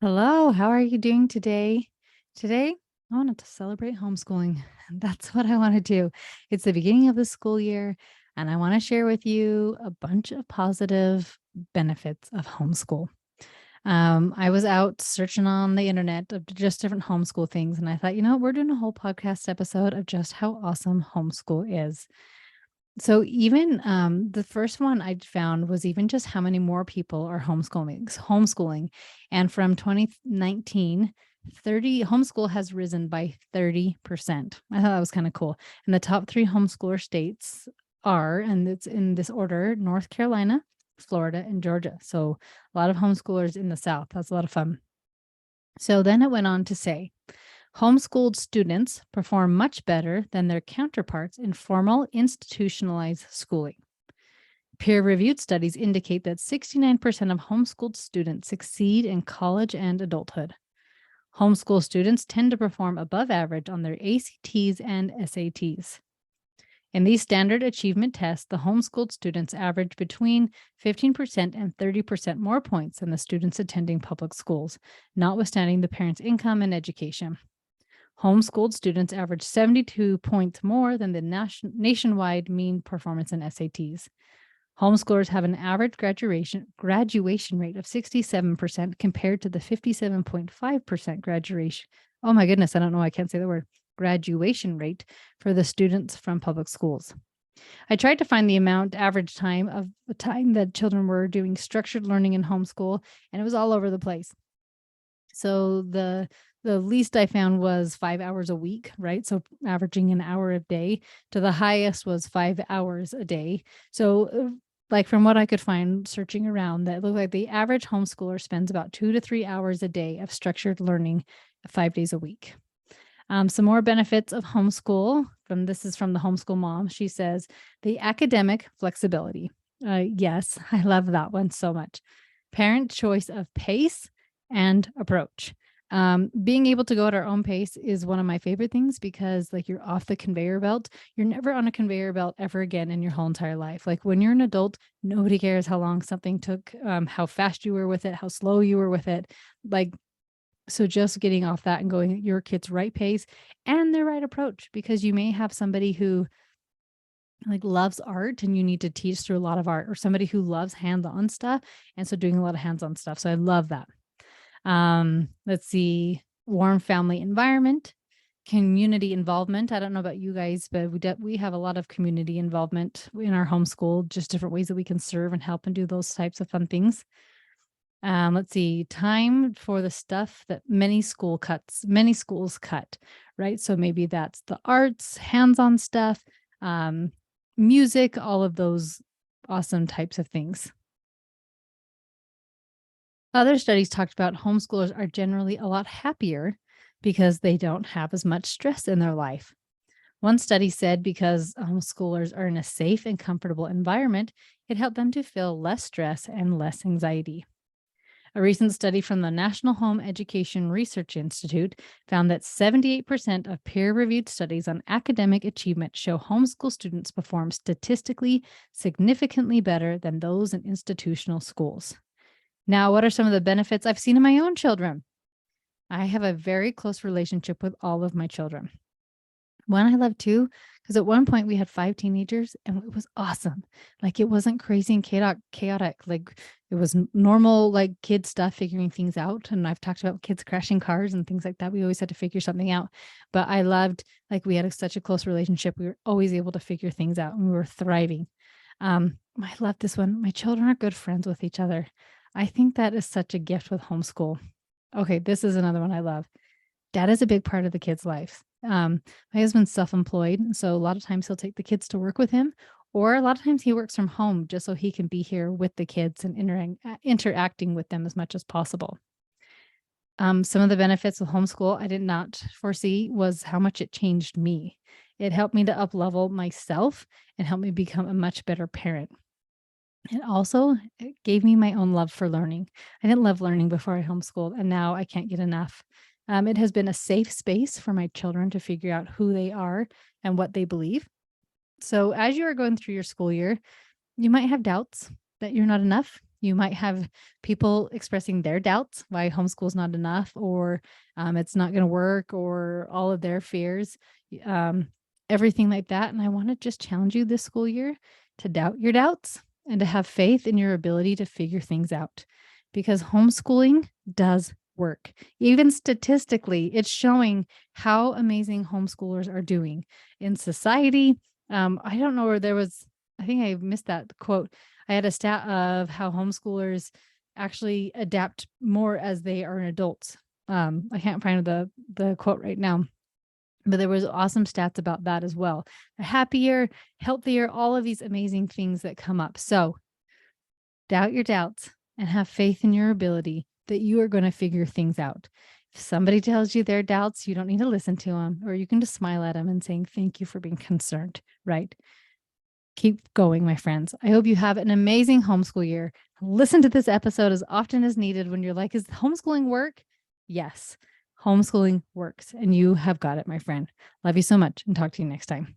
Hello, how are you doing today? Today, I wanted to celebrate homeschooling. That's what I want to do. It's the beginning of the school year, and I want to share with you a bunch of positive benefits of homeschool. I was out searching on the internet of just different homeschool things, and I thought, we're doing a whole podcast episode of just how awesome homeschool is. So even the first one I found was even just how many more people are homeschooling. And from 2019, 30 homeschool has risen by 30%. I thought that was kind of cool. And the top three homeschooler states are, and it's in this order, North Carolina, Florida, and Georgia. So a lot of homeschoolers in the South. That's a lot of fun. So then it went on to say, homeschooled students perform much better than their counterparts in formal institutionalized schooling. Peer reviewed studies indicate that 69% of homeschooled students succeed in college and adulthood. Homeschool students tend to perform above average on their ACTs and SATs. In these standard achievement tests, the homeschooled students average between 15% and 30% more points than the students attending public schools, notwithstanding the parents' income and education. Homeschooled students average 72 points more than the nationwide mean performance in SATs. Homeschoolers have an average graduation rate of 67% compared to the 57.5% graduation. Oh my goodness, I don't know why I can't say the word graduation rate for the students from public schools. I tried to find the average time of the time that children were doing structured learning in homeschool, and it was all over the place. So the least I found was 5 hours a week, right? So averaging an hour a day to the highest was 5 hours a day. So like from what I could find searching around, that looked like the average homeschooler spends about 2 to 3 hours a day of structured learning 5 days a week. Some more benefits of homeschool this is from the homeschool mom. She says the academic flexibility. Yes, I love that one so much. Parent choice of pace and approach. Being able to go at our own pace is one of my favorite things because like you're off the conveyor belt. You're never on a conveyor belt ever again in your whole entire life. Like when you're an adult, nobody cares how long something took, how fast you were with it, how slow you were with it. Like, so just getting off that and going at your kid's right pace and their right approach, because you may have somebody who like loves art and you need to teach through a lot of art, or somebody who loves hands-on stuff. And so doing a lot of hands-on stuff. So I love that. Let's see, warm family environment, community involvement. I don't know about you guys, but we have a lot of community involvement in our homeschool, just different ways that we can serve and help and do those types of fun things. Let's see, time for the stuff that many schools cut, right? So maybe that's the arts, hands-on stuff, um, music, all of those awesome types of things. Other studies talked about homeschoolers are generally a lot happier because they don't have as much stress in their life. One study said because homeschoolers are in a safe and comfortable environment, it helped them to feel less stress and less anxiety. A recent study from the National Home Education Research Institute found that 78% of peer reviewed studies on academic achievement show homeschool students perform statistically significantly better than those in institutional schools. Now, what are some of the benefits I've seen in my own children? I have a very close relationship with all of my children. One I love too, because at one point we had 5 teenagers and it was awesome. Like it wasn't crazy and chaotic. Like it was normal, like kid stuff, figuring things out. And I've talked about kids crashing cars and things like that. We always had to figure something out. But I loved, like we had such a close relationship. We were always able to figure things out and we were thriving. I love this one. My children are good friends with each other. I think that is such a gift with homeschool. Okay, this is another one I love. Dad is a big part of the kids' lives. My husband's self-employed, so a lot of times he'll take the kids to work with him, or a lot of times he works from home just so he can be here with the kids and interacting with them as much as possible. Some of the benefits of homeschool I did not foresee was how much it changed me. It helped me to up level myself and help me become a much better parent. It gave me my own love for learning. I didn't love learning before I homeschooled, and now I can't get enough. It has been a safe space for my children to figure out who they are and what they believe. So as you are going through your school year, you might have doubts that you're not enough. You might have people expressing their doubts why homeschool's not enough, or it's not going to work, or all of their fears, um, everything like that. And I want to just challenge you this school year to doubt your doubts and to have faith in your ability to figure things out, because homeschooling does work. Even statistically, it's showing how amazing homeschoolers are doing in society. I don't know where there was, I think I missed that quote. I had a stat of how homeschoolers actually adapt more as they are adults. I can't find the quote right now, but there was awesome stats about that as well. Happier, healthier, all of these amazing things that come up. So doubt your doubts and have faith in your ability that you are going to figure things out. If somebody tells you their doubts, you don't need to listen to them, or you can just smile at them and saying, thank you for being concerned, right? Keep going, my friends. I hope you have an amazing homeschool year. Listen to this episode as often as needed when you're like, is homeschooling work? Yes, homeschooling works, and you have got it, my friend. Love you so much, and talk to you next time.